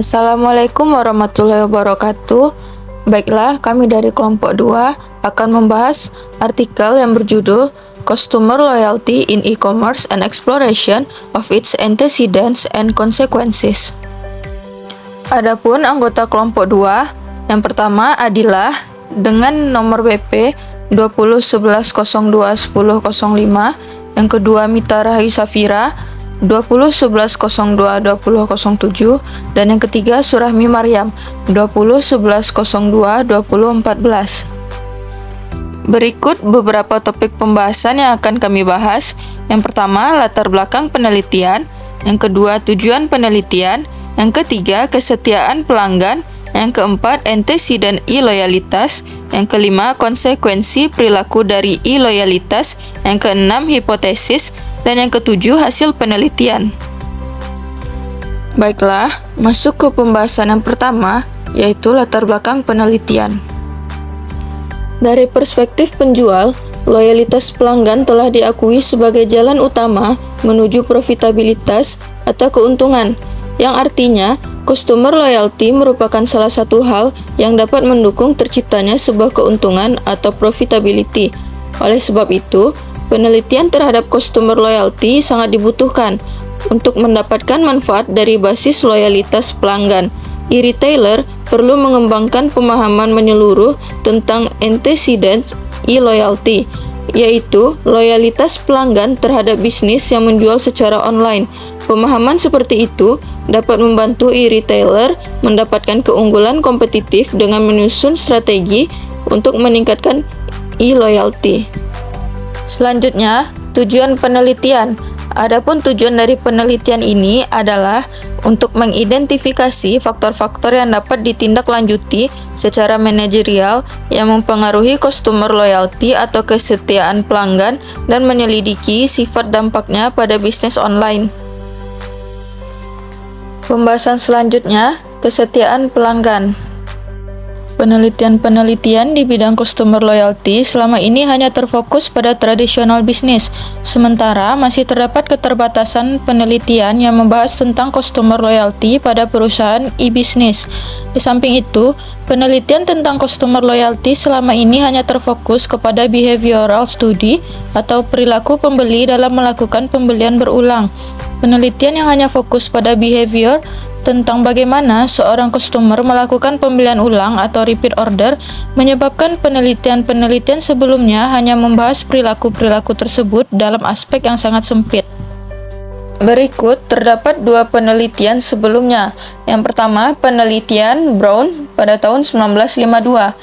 Assalamualaikum warahmatullahi wabarakatuh. Baiklah, kami dari kelompok 2 akan membahas artikel yang berjudul Customer Loyalty in E-commerce and Exploration of its Antecedents and Consequences. Adapun anggota kelompok 2, yang pertama Adilah dengan nomor BP 2011021005, yang kedua Mita Rahayu Safira 2011022007, dan yang ketiga Surahmi Maryam 2011022014. Berikut beberapa topik pembahasan yang akan kami bahas. Yang pertama, latar belakang penelitian. Yang kedua, tujuan penelitian. Yang ketiga, kesetiaan pelanggan. Yang keempat, antecedent e-loyalitas. Yang kelima, konsekuensi perilaku dari e-loyalitas. Yang keenam, hipotesis. Dan yang ketujuh, hasil penelitian. Baiklah, masuk ke pembahasan yang pertama, yaitu latar belakang penelitian. Dari perspektif penjual, loyalitas pelanggan telah diakui sebagai jalan utama menuju profitabilitas atau keuntungan, yang artinya customer loyalty merupakan salah satu hal yang dapat mendukung terciptanya sebuah keuntungan atau profitability. Oleh sebab itu, penelitian terhadap customer loyalty sangat dibutuhkan untuk mendapatkan manfaat dari basis loyalitas pelanggan. E-retailer perlu mengembangkan pemahaman menyeluruh tentang antecedents e-loyalty, yaitu loyalitas pelanggan terhadap bisnis yang menjual secara online. Pemahaman seperti itu dapat membantu e-retailer mendapatkan keunggulan kompetitif dengan menyusun strategi untuk meningkatkan e-loyalty. Selanjutnya, tujuan penelitian. Adapun tujuan dari penelitian ini adalah untuk mengidentifikasi faktor-faktor yang dapat ditindaklanjuti secara manajerial yang mempengaruhi customer loyalty atau kesetiaan pelanggan dan menyelidiki sifat dampaknya pada bisnis online. Pembahasan selanjutnya, kesetiaan pelanggan. Penelitian-penelitian di bidang customer loyalty selama ini hanya terfokus pada tradisional bisnis, sementara masih terdapat keterbatasan penelitian yang membahas tentang customer loyalty pada perusahaan e-bisnis. Di samping itu, penelitian tentang customer loyalty selama ini hanya terfokus kepada behavioral study atau perilaku pembeli dalam melakukan pembelian berulang. Penelitian yang hanya fokus pada behavior tentang bagaimana seorang customer melakukan pembelian ulang atau repeat order menyebabkan penelitian-penelitian sebelumnya hanya membahas perilaku-perilaku tersebut dalam aspek yang sangat sempit. Berikut terdapat dua penelitian sebelumnya. Yang pertama, penelitian Brown pada tahun 1952.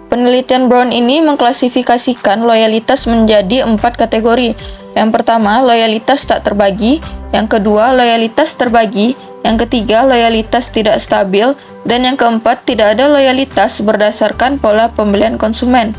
Penelitian Brown ini mengklasifikasikan loyalitas menjadi 4 kategori. Yang pertama, loyalitas tak terbagi. Yang kedua, loyalitas terbagi. Yang ketiga, loyalitas tidak stabil. Dan yang keempat, tidak ada loyalitas berdasarkan pola pembelian konsumen.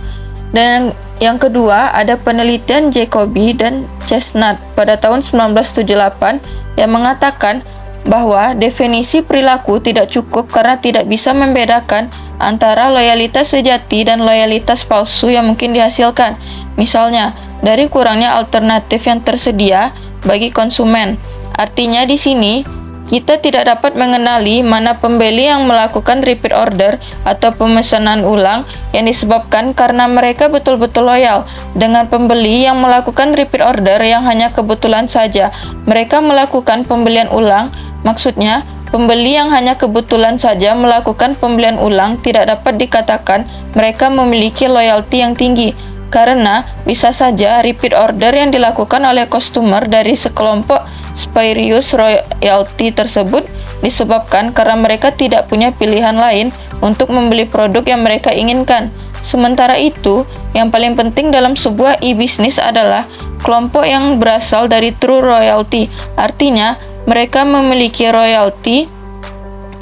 Dan yang kedua, ada penelitian Jacobi dan Chestnut pada tahun 1978 yang mengatakan bahwa definisi perilaku tidak cukup karena tidak bisa membedakan antara loyalitas sejati dan loyalitas palsu yang mungkin dihasilkan. Misalnya, dari kurangnya alternatif yang tersedia bagi konsumen. Artinya di sini, kita tidak dapat mengenali mana pembeli yang melakukan repeat order atau pemesanan ulang yang disebabkan karena mereka betul-betul loyal dengan pembeli yang melakukan repeat order yang hanya kebetulan saja mereka melakukan pembelian ulang. Maksudnya, pembeli yang hanya kebetulan saja melakukan pembelian ulang tidak dapat dikatakan mereka memiliki loyalty yang tinggi, karena bisa saja repeat order yang dilakukan oleh customer dari sekelompok spurious royalty tersebut disebabkan karena mereka tidak punya pilihan lain untuk membeli produk yang mereka inginkan. Sementara itu, yang paling penting dalam sebuah e-bisnis adalah kelompok yang berasal dari true royalty. Artinya, mereka memiliki royalty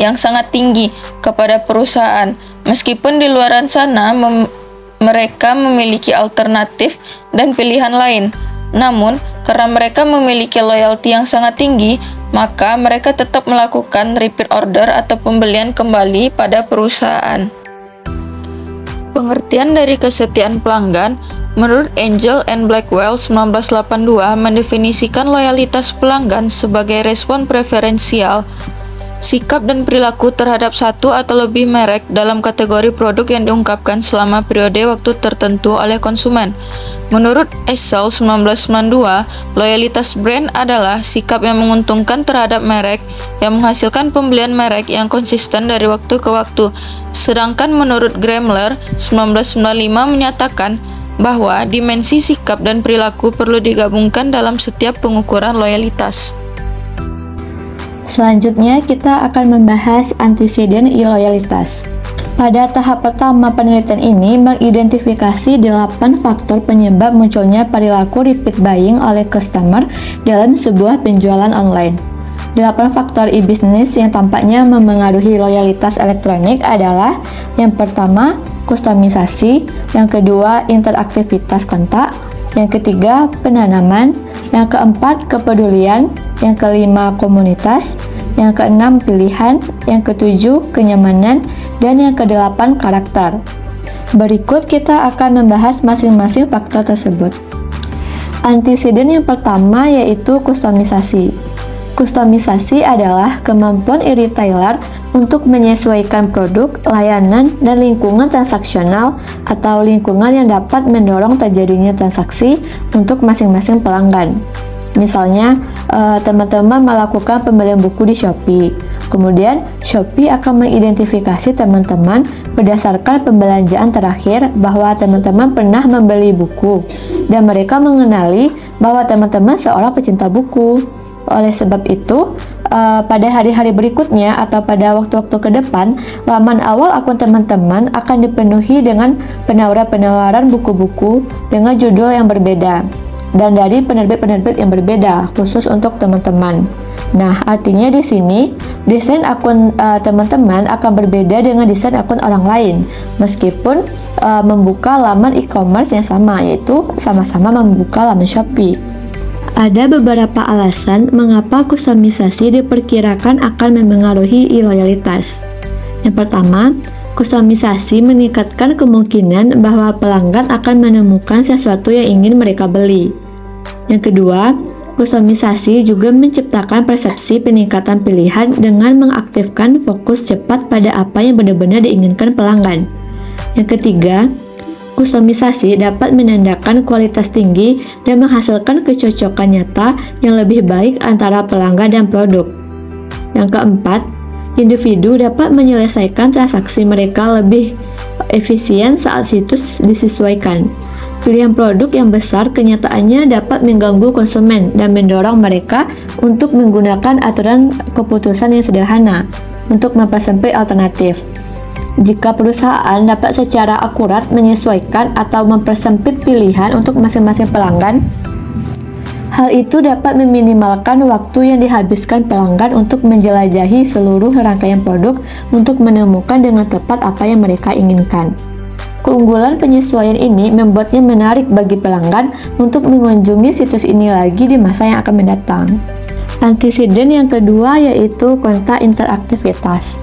yang sangat tinggi kepada perusahaan. Meskipun di luar sana mereka memiliki alternatif dan pilihan lain. Namun, karena mereka memiliki loyalty yang sangat tinggi, maka mereka tetap melakukan repeat order atau pembelian kembali pada perusahaan. Pengertian dari kesetiaan pelanggan. Menurut Angel and Blackwell 1982 mendefinisikan loyalitas pelanggan sebagai respon preferensial sikap dan perilaku terhadap satu atau lebih merek dalam kategori produk yang diungkapkan selama periode waktu tertentu oleh konsumen. Menurut Eisel 1992, loyalitas brand adalah sikap yang menguntungkan terhadap merek yang menghasilkan pembelian merek yang konsisten dari waktu ke waktu. Sedangkan menurut Gremler 1995 menyatakan bahwa dimensi sikap dan perilaku perlu digabungkan dalam setiap pengukuran loyalitas. Selanjutnya, kita akan membahas antecedent loyalitas. Pada tahap pertama penelitian ini mengidentifikasi 8 faktor penyebab munculnya perilaku repeat buying oleh customer dalam sebuah penjualan online. 8 faktor e-business yang tampaknya mempengaruhi loyalitas elektronik adalah: yang pertama, kustomisasi; yang kedua, interaktivitas kontak; yang ketiga, penanaman; yang keempat, kepedulian; yang kelima, komunitas; yang keenam, pilihan; yang ketujuh, kenyamanan; dan yang kedelapan, karakter. Berikut kita akan membahas masing-masing faktor tersebut. Antecedent yang pertama yaitu kustomisasi. Kustomisasi adalah kemampuan e-retailer untuk menyesuaikan produk, layanan, dan lingkungan transaksional atau lingkungan yang dapat mendorong terjadinya transaksi untuk masing-masing pelanggan. Misalnya, teman-teman melakukan pembelian buku di Shopee. Kemudian, Shopee akan mengidentifikasi teman-teman berdasarkan pembelanjaan terakhir bahwa teman-teman pernah membeli buku, dan mereka mengenali bahwa teman-teman seorang pecinta buku. Oleh sebab itu, pada hari-hari berikutnya atau pada waktu-waktu ke depan, laman awal akun teman-teman akan dipenuhi dengan penawaran-penawaran buku-buku dengan judul yang berbeda dan dari penerbit-penerbit yang berbeda khusus untuk teman-teman. Nah, artinya di sini desain akun teman-teman akan berbeda dengan desain akun orang lain, meskipun membuka laman e-commerce yang sama, yaitu sama-sama membuka laman Shopee. Ada beberapa alasan mengapa kustomisasi diperkirakan akan mempengaruhi loyalitas. Yang pertama, kustomisasi meningkatkan kemungkinan bahwa pelanggan akan menemukan sesuatu yang ingin mereka beli. Yang kedua, kustomisasi juga menciptakan persepsi peningkatan pilihan dengan mengaktifkan fokus cepat pada apa yang benar-benar diinginkan pelanggan. Yang ketiga, kustomisasi dapat menandakan kualitas tinggi dan menghasilkan kecocokan nyata yang lebih baik antara pelanggan dan produk. Yang keempat, individu dapat menyelesaikan transaksi mereka lebih efisien saat situs disesuaikan. Pilihan produk yang besar kenyataannya dapat mengganggu konsumen dan mendorong mereka untuk menggunakan aturan keputusan yang sederhana untuk mempersempit alternatif. Jika perusahaan dapat secara akurat menyesuaikan atau mempersempit pilihan untuk masing-masing pelanggan, hal itu dapat meminimalkan waktu yang dihabiskan pelanggan untuk menjelajahi seluruh rangkaian produk untuk menemukan dengan tepat apa yang mereka inginkan. Keunggulan penyesuaian ini membuatnya menarik bagi pelanggan untuk mengunjungi situs ini lagi di masa yang akan mendatang. Antecedent yang kedua yaitu kontak interaktivitas.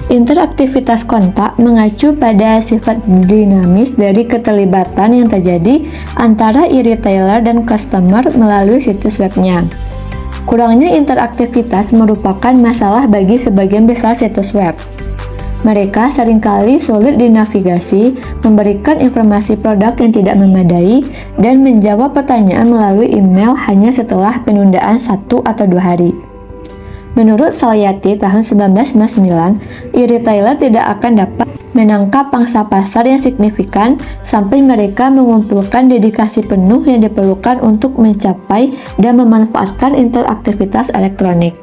Interaktivitas kontak mengacu pada sifat dinamis dari keterlibatan yang terjadi antara e-retailer dan customer melalui situs webnya. Kurangnya interaktivitas merupakan masalah bagi sebagian besar situs web. Mereka seringkali sulit dinavigasi, memberikan informasi produk yang tidak memadai, dan menjawab pertanyaan melalui email hanya setelah penundaan 1 atau 2 hari. Menurut Salyati tahun 1999, e-retailer tidak akan dapat menangkap pangsa pasar yang signifikan sampai mereka mengumpulkan dedikasi penuh yang diperlukan untuk mencapai dan memanfaatkan interaktivitas elektronik.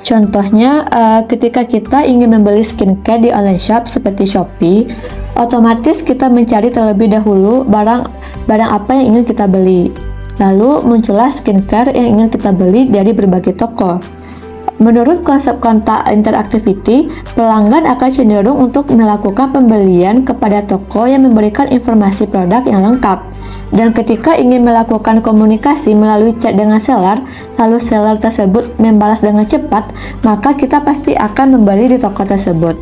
Contohnya, ketika kita ingin membeli skincare di online shop seperti Shopee, otomatis kita mencari terlebih dahulu barang apa yang ingin kita beli. Lalu muncullah skincare yang ingin kita beli dari berbagai toko. Menurut konsep kontak interactivity, pelanggan akan cenderung untuk melakukan pembelian kepada toko yang memberikan informasi produk yang lengkap. Dan ketika ingin melakukan komunikasi melalui chat dengan seller, lalu seller tersebut membalas dengan cepat, maka kita pasti akan membeli di toko tersebut.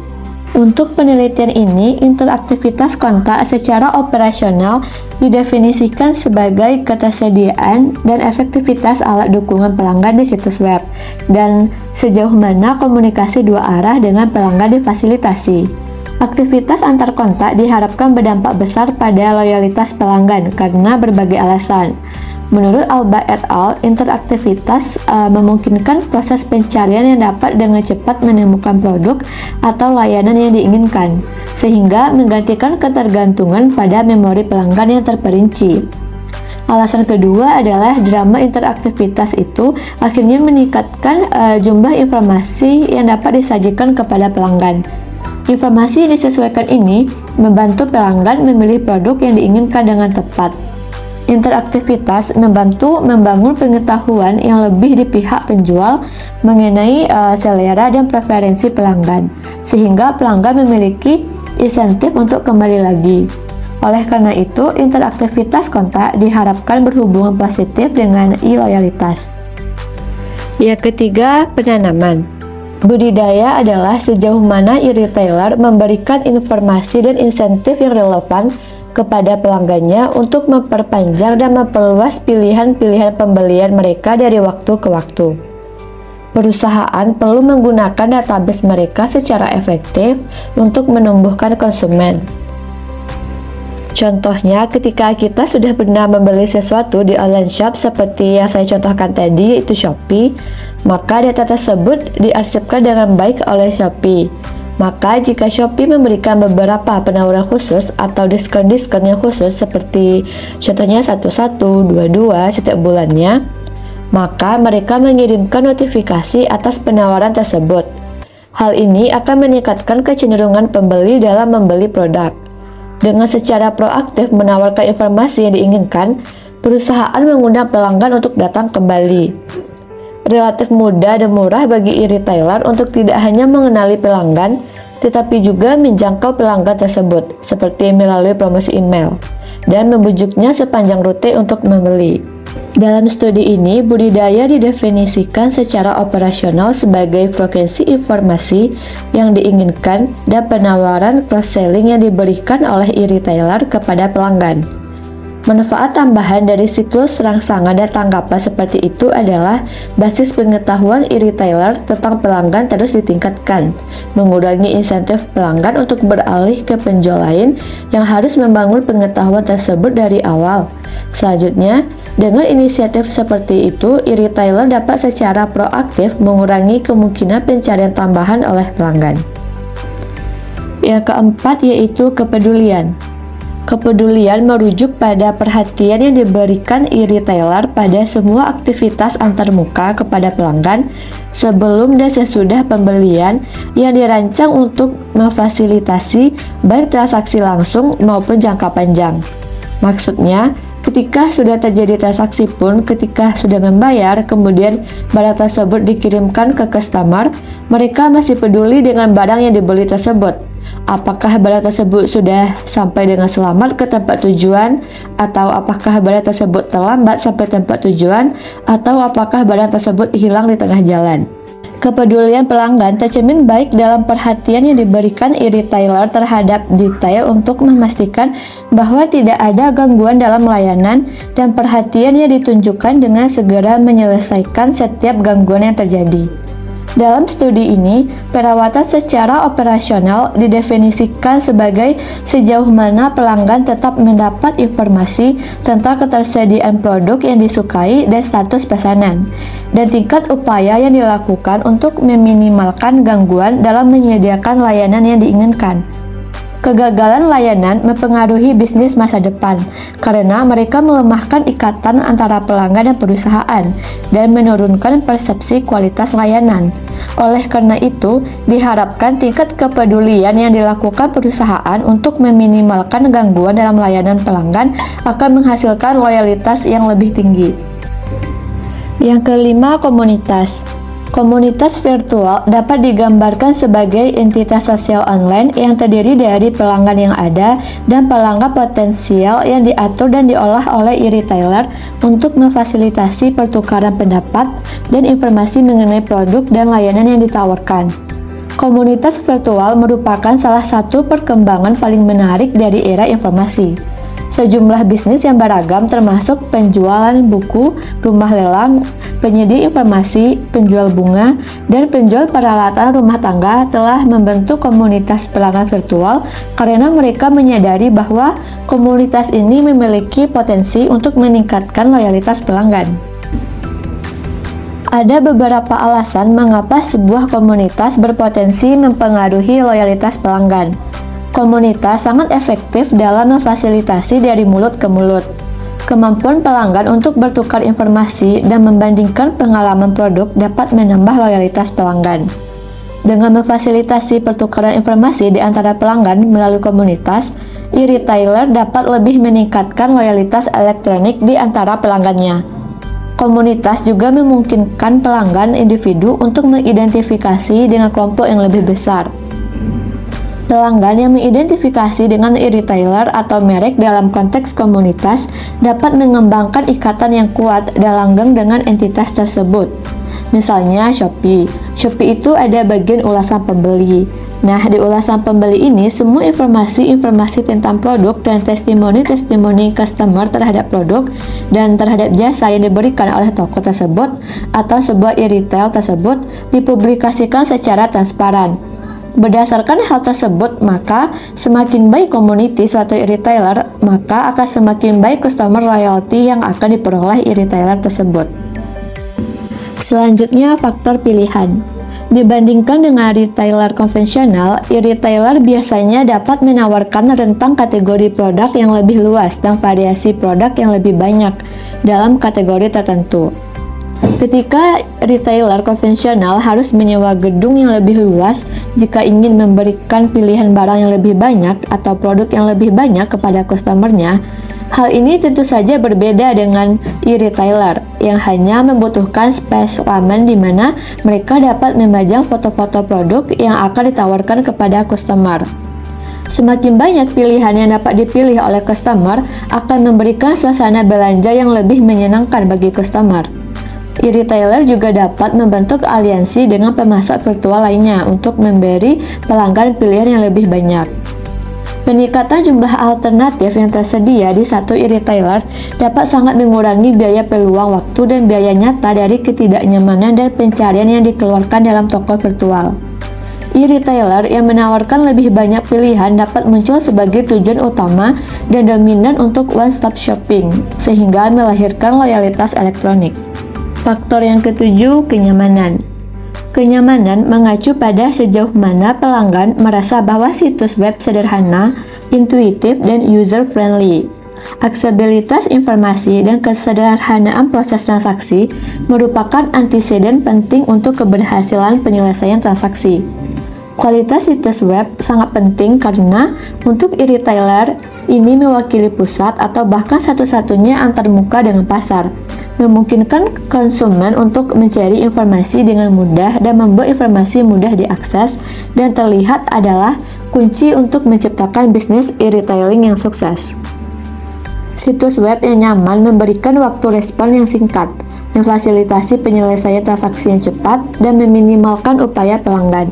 Untuk penelitian ini, interaktivitas kontak secara operasional didefinisikan sebagai ketersediaan dan efektivitas alat dukungan pelanggan di situs web, dan sejauh mana komunikasi dua arah dengan pelanggan difasilitasi. Aktivitas antar kontak diharapkan berdampak besar pada loyalitas pelanggan karena berbagai alasan. Menurut Alba et al., interaktivitas memungkinkan proses pencarian yang dapat dengan cepat menemukan produk atau layanan yang diinginkan, sehingga menggantikan ketergantungan pada memori pelanggan yang terperinci. Alasan kedua adalah drama interaktivitas itu akhirnya meningkatkan jumlah informasi yang dapat disajikan kepada pelanggan. Informasi yang disesuaikan ini membantu pelanggan memilih produk yang diinginkan dengan tepat. Interaktivitas membantu membangun pengetahuan yang lebih di pihak penjual mengenai selera dan preferensi pelanggan, sehingga pelanggan memiliki insentif untuk kembali lagi. Oleh karena itu, interaktivitas kontak diharapkan berhubungan positif dengan e-loyalitas. Yang ketiga, penanaman. Budidaya adalah sejauh mana e-retailer memberikan informasi dan insentif yang relevan kepada pelanggannya untuk memperpanjang dan memperluas pilihan-pilihan pembelian mereka dari waktu ke waktu. Perusahaan perlu menggunakan database mereka secara efektif untuk menumbuhkan konsumen. Contohnya, ketika kita sudah pernah membeli sesuatu di online shop seperti yang saya contohkan tadi, yaitu Shopee, maka data tersebut diarsipkan dengan baik oleh Shopee. Maka jika Shopee memberikan beberapa penawaran khusus atau diskon-diskon yang khusus seperti contohnya 1122 setiap bulannya, maka mereka mengirimkan notifikasi atas penawaran tersebut. Hal ini akan meningkatkan kecenderungan pembeli dalam membeli produk. Dengan secara proaktif menawarkan informasi yang diinginkan, perusahaan mengundang pelanggan untuk datang kembali. Relatif mudah dan murah bagi e-retailer untuk tidak hanya mengenali pelanggan, tetapi juga menjangkau pelanggan tersebut, seperti melalui promosi email, dan membujuknya sepanjang rute untuk membeli. Dalam studi ini, budidaya didefinisikan secara operasional sebagai frekuensi informasi yang diinginkan dan penawaran cross-selling yang diberikan oleh e-retailer kepada pelanggan. Manfaat tambahan dari siklus rangsangan dan tanggapan seperti itu adalah basis pengetahuan e-retailer tentang pelanggan terus ditingkatkan, mengurangi insentif pelanggan untuk beralih ke penjual lain yang harus membangun pengetahuan tersebut dari awal. Selanjutnya, dengan inisiatif seperti itu, e-retailer dapat secara proaktif mengurangi kemungkinan pencarian tambahan oleh pelanggan. Yang keempat yaitu kepedulian. Kepedulian merujuk pada perhatian yang diberikan e-retailer pada semua aktivitas antarmuka kepada pelanggan sebelum dan sesudah pembelian yang dirancang untuk memfasilitasi baik transaksi langsung maupun jangka panjang. Maksudnya, ketika sudah terjadi transaksi pun, ketika sudah membayar, kemudian barang tersebut dikirimkan ke customer, mereka masih peduli dengan barang yang dibeli tersebut. Apakah barang tersebut sudah sampai dengan selamat ke tempat tujuan, atau apakah barang tersebut terlambat sampai tempat tujuan, atau apakah barang tersebut hilang di tengah jalan. Kepedulian pelanggan tercermin baik dalam perhatian yang diberikan e-retailer terhadap detail untuk memastikan bahwa tidak ada gangguan dalam layanan, dan perhatian yang ditunjukkan dengan segera menyelesaikan setiap gangguan yang terjadi. Dalam studi ini, perawatan secara operasional didefinisikan sebagai sejauh mana pelanggan tetap mendapat informasi tentang ketersediaan produk yang disukai dan status pesanan, dan tingkat upaya yang dilakukan untuk meminimalkan gangguan dalam menyediakan layanan yang diinginkan. Kegagalan layanan mempengaruhi bisnis masa depan karena mereka melemahkan ikatan antara pelanggan dan perusahaan dan menurunkan persepsi kualitas layanan. Oleh karena itu, diharapkan tingkat kepedulian yang dilakukan perusahaan untuk meminimalkan gangguan dalam layanan pelanggan akan menghasilkan loyalitas yang lebih tinggi. Yang kelima, komunitas. Komunitas virtual dapat digambarkan sebagai entitas sosial online yang terdiri dari pelanggan yang ada dan pelanggan potensial yang diatur dan diolah oleh e-retailer untuk memfasilitasi pertukaran pendapat dan informasi mengenai produk dan layanan yang ditawarkan. Komunitas virtual merupakan salah satu perkembangan paling menarik dari era informasi. Sejumlah bisnis yang beragam termasuk penjualan buku, rumah lelang, penyedia informasi, penjual bunga, dan penjual peralatan rumah tangga telah membentuk komunitas pelanggan virtual karena mereka menyadari bahwa komunitas ini memiliki potensi untuk meningkatkan loyalitas pelanggan. Ada beberapa alasan mengapa sebuah komunitas berpotensi mempengaruhi loyalitas pelanggan. Komunitas sangat efektif dalam memfasilitasi dari mulut ke mulut. Kemampuan pelanggan untuk bertukar informasi dan membandingkan pengalaman produk dapat menambah loyalitas pelanggan. Dengan memfasilitasi pertukaran informasi di antara pelanggan melalui komunitas, e-retailer dapat lebih meningkatkan loyalitas elektronik di antara pelanggannya. Komunitas juga memungkinkan pelanggan individu untuk mengidentifikasi dengan kelompok yang lebih besar. Pelanggan yang mengidentifikasi dengan e-retailer atau merek dalam konteks komunitas dapat mengembangkan ikatan yang kuat dan langgeng dengan entitas tersebut. Misalnya Shopee. Shopee itu ada bagian ulasan pembeli. Nah, di ulasan pembeli ini semua informasi-informasi tentang produk dan testimoni-testimoni customer terhadap produk dan terhadap jasa yang diberikan oleh toko tersebut atau sebuah e-retail tersebut dipublikasikan secara transparan. Berdasarkan hal tersebut, maka semakin baik community suatu e-retailer, maka akan semakin baik customer loyalty yang akan diperoleh e-retailer tersebut. Selanjutnya, faktor pilihan. Dibandingkan dengan retailer konvensional, e-retailer biasanya dapat menawarkan rentang kategori produk yang lebih luas dan variasi produk yang lebih banyak dalam kategori tertentu. Ketika retailer konvensional harus menyewa gedung yang lebih luas jika ingin memberikan pilihan barang yang lebih banyak atau produk yang lebih banyak kepada customernya, hal ini tentu saja berbeda dengan e-retailer yang hanya membutuhkan space laman di mana mereka dapat memajang foto-foto produk yang akan ditawarkan kepada customer. Semakin banyak pilihan yang dapat dipilih oleh customer akan memberikan suasana belanja yang lebih menyenangkan bagi customer. E-retailer juga dapat membentuk aliansi dengan pemasok virtual lainnya untuk memberi pelanggan pilihan yang lebih banyak. Peningkatan jumlah alternatif yang tersedia di satu e-retailer dapat sangat mengurangi biaya peluang waktu dan biaya nyata dari ketidaknyamanan dan pencarian yang dikeluarkan dalam toko virtual. E-retailer yang menawarkan lebih banyak pilihan dapat muncul sebagai tujuan utama dan dominan untuk one-stop shopping, sehingga melahirkan loyalitas elektronik. Faktor yang ketujuh, kenyamanan. Kenyamanan mengacu pada sejauh mana pelanggan merasa bahwa situs web sederhana, intuitif, dan user-friendly. Aksesibilitas informasi dan kesederhanaan proses transaksi merupakan anteseden penting untuk keberhasilan penyelesaian transaksi. Kualitas situs web sangat penting karena untuk e-retailer ini mewakili pusat atau bahkan satu-satunya antarmuka dengan pasar, memungkinkan konsumen untuk mencari informasi dengan mudah dan membuat informasi mudah diakses dan terlihat adalah kunci untuk menciptakan bisnis e-retailing yang sukses. Situs web yang nyaman memberikan waktu respon yang singkat, memfasilitasi penyelesaian transaksi yang cepat, dan meminimalkan upaya pelanggan.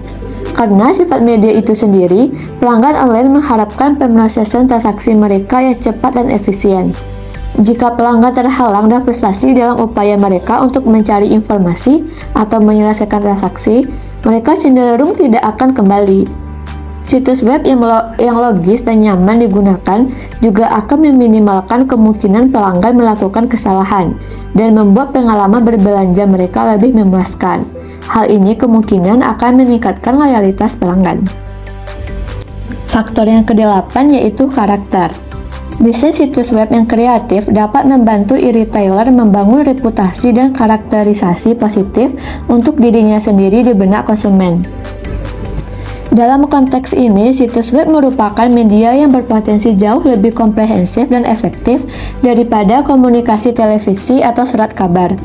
Karena sifat media itu sendiri, pelanggan online mengharapkan pemrosesan transaksi mereka yang cepat dan efisien. Jika pelanggan terhalang dan frustasi dalam upaya mereka untuk mencari informasi atau menyelesaikan transaksi, mereka cenderung tidak akan kembali. Situs web yang logis dan nyaman digunakan juga akan meminimalkan kemungkinan pelanggan melakukan kesalahan dan membuat pengalaman berbelanja mereka lebih memuaskan. Hal ini kemungkinan akan meningkatkan loyalitas pelanggan. Faktor yang kedelapan yaitu karakter. Bisnis situs web yang kreatif dapat membantu e-retailer membangun reputasi dan karakterisasi positif untuk dirinya sendiri di benak konsumen. Dalam konteks ini, situs web merupakan media yang berpotensi jauh lebih komprehensif dan efektif daripada komunikasi televisi atau surat kabar.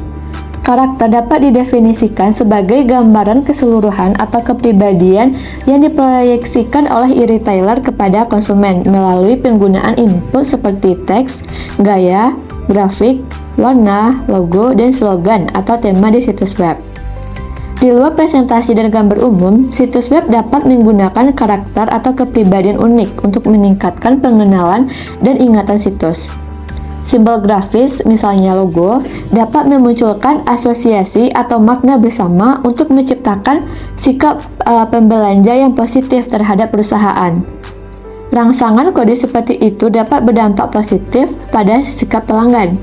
Karakter dapat didefinisikan sebagai gambaran keseluruhan atau kepribadian yang diproyeksikan oleh e-retailer kepada konsumen melalui penggunaan input seperti teks, gaya, grafik, warna, logo, dan slogan atau tema di situs web. Di luar presentasi dan gambar umum, situs web dapat menggunakan karakter atau kepribadian unik untuk meningkatkan pengenalan dan ingatan situs. Simbol grafis, misalnya logo, dapat memunculkan asosiasi atau makna bersama untuk menciptakan sikap pembelanja yang positif terhadap perusahaan. Rangsangan kode seperti itu dapat berdampak positif pada sikap pelanggan.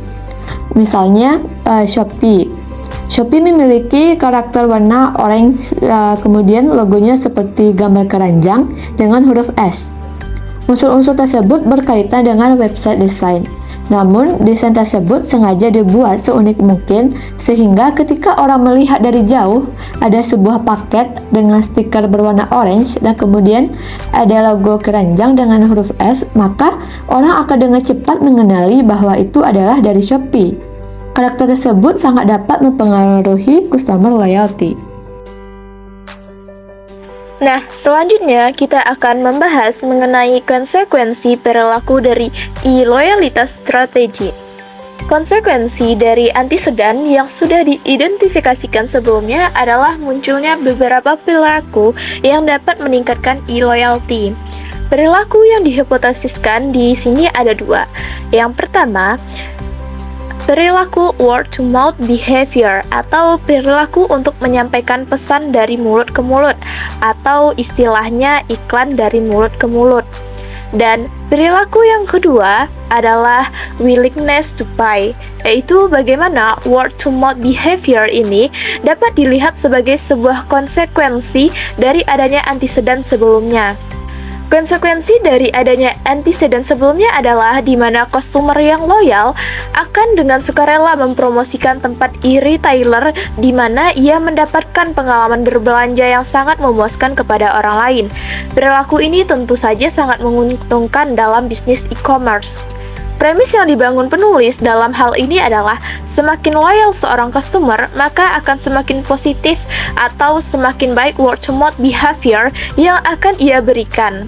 Misalnya, Shopee. Shopee memiliki karakter warna orange, kemudian logonya seperti gambar keranjang dengan huruf S. Unsur-unsur tersebut berkaitan dengan website desain. Namun, desain tersebut sengaja dibuat seunik mungkin sehingga ketika orang melihat dari jauh, ada sebuah paket dengan stiker berwarna orange dan kemudian ada logo keranjang dengan huruf S, maka orang akan dengan cepat mengenali bahwa itu adalah dari Shopee. Karakter tersebut sangat dapat mempengaruhi customer loyalty. Nah, selanjutnya kita akan membahas mengenai konsekuensi perilaku dari e-loyalitas strategi. Konsekuensi dari antisedan yang sudah diidentifikasikan sebelumnya adalah munculnya beberapa perilaku yang dapat meningkatkan e-loyalty. Perilaku yang dihipotesiskan di sini ada dua. Yang pertama, perilaku word-to-mouth behavior atau perilaku untuk menyampaikan pesan dari mulut ke mulut atau istilahnya iklan dari mulut ke mulut. Dan perilaku yang kedua adalah willingness to buy, yaitu bagaimana word-to-mouth behavior ini dapat dilihat sebagai sebuah konsekuensi dari adanya antisedan sebelumnya. Konsekuensi dari adanya antisedan sebelumnya adalah di mana customer yang loyal akan dengan sukarela mempromosikan tempat e-retailer di mana ia mendapatkan pengalaman berbelanja yang sangat memuaskan kepada orang lain. Perilaku ini tentu saja sangat menguntungkan dalam bisnis e-commerce. Premis yang dibangun penulis dalam hal ini adalah semakin loyal seorang customer, maka akan semakin positif atau semakin baik word-to-mouth behavior yang akan ia berikan.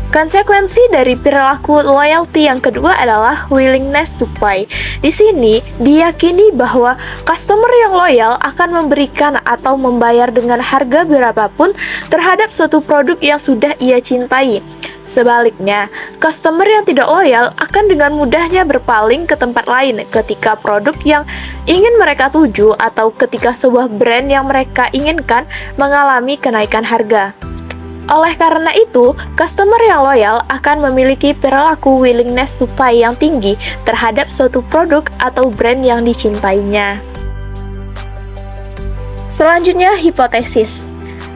Konsekuensi dari perilaku loyalty yang kedua adalah willingness to buy. Di sini diyakini bahwa customer yang loyal akan memberikan atau membayar dengan harga berapapun terhadap suatu produk yang sudah ia cintai. Sebaliknya, customer yang tidak loyal akan dengan mudahnya berpaling ke tempat lain ketika produk yang ingin mereka tuju atau ketika sebuah brand yang mereka inginkan mengalami kenaikan harga. Oleh karena itu, customer yang loyal akan memiliki perilaku willingness to buy yang tinggi terhadap suatu produk atau brand yang dicintainya. Selanjutnya, hipotesis.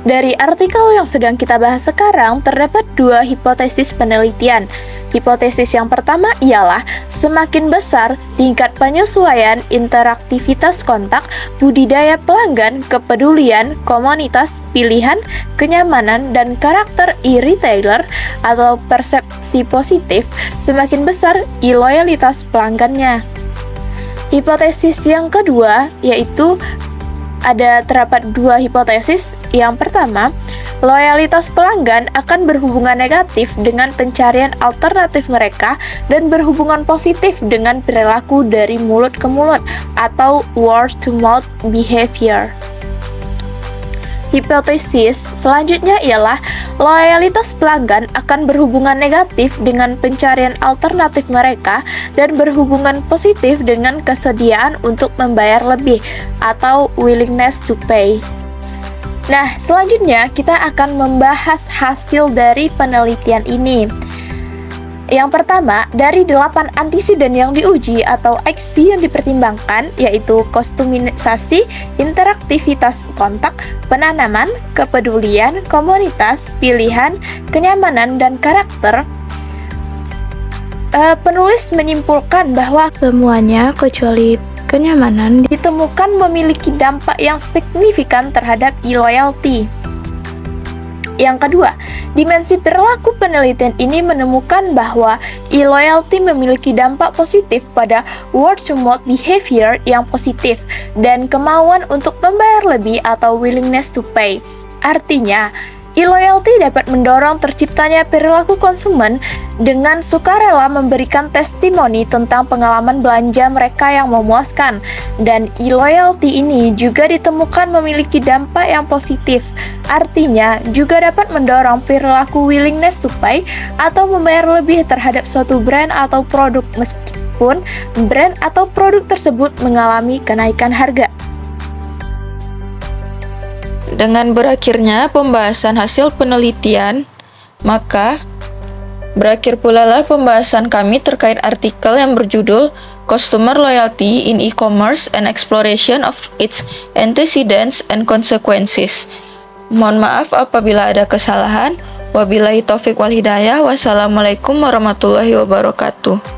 Dari artikel yang sedang kita bahas sekarang, terdapat dua hipotesis penelitian. Hipotesis yang pertama ialah semakin besar tingkat penyesuaian interaktivitas kontak, budidaya pelanggan, kepedulian, komunitas, pilihan, kenyamanan, dan karakter e-retailer atau persepsi positif, semakin besar e-loyalitas pelanggannya. Hipotesis yang kedua yaitu terdapat dua hipotesis. Yang pertama, loyalitas pelanggan akan berhubungan negatif dengan pencarian alternatif mereka dan berhubungan positif dengan perilaku dari mulut ke mulut atau word-to-mouth behavior. Hipotesis selanjutnya ialah loyalitas pelanggan akan berhubungan negatif dengan pencarian alternatif mereka dan berhubungan positif dengan kesediaan untuk membayar lebih atau willingness to pay. Nah, selanjutnya kita akan membahas hasil dari penelitian ini. Yang pertama, dari 8 antisedan yang diuji atau aksi yang dipertimbangkan, yaitu kostumisasi, interaktivitas kontak, penanaman, kepedulian, komunitas, pilihan, kenyamanan, dan karakter, penulis menyimpulkan bahwa semuanya kecuali kenyamanan ditemukan memiliki dampak yang signifikan terhadap e-loyalty. Yang kedua, dimensi perilaku penelitian ini menemukan bahwa e-loyalty memiliki dampak positif pada word-to-mouth behavior yang positif dan kemauan untuk membayar lebih atau willingness to pay. Artinya, E-loyalty dapat mendorong terciptanya perilaku konsumen dengan sukarela memberikan testimoni tentang pengalaman belanja mereka yang memuaskan. Dan e-loyalty ini juga ditemukan memiliki dampak yang positif. Artinya, juga dapat mendorong perilaku willingness to pay atau membayar lebih terhadap suatu brand atau produk meskipun brand atau produk tersebut mengalami kenaikan harga. Dengan berakhirnya pembahasan hasil penelitian, maka berakhir pula lah pembahasan kami terkait artikel yang berjudul Customer Loyalty in E-commerce and Exploration of its Antecedents and Consequences. Mohon maaf apabila ada kesalahan. Wabillahi taufiq wal hidayah. Wassalamualaikum warahmatullahi wabarakatuh.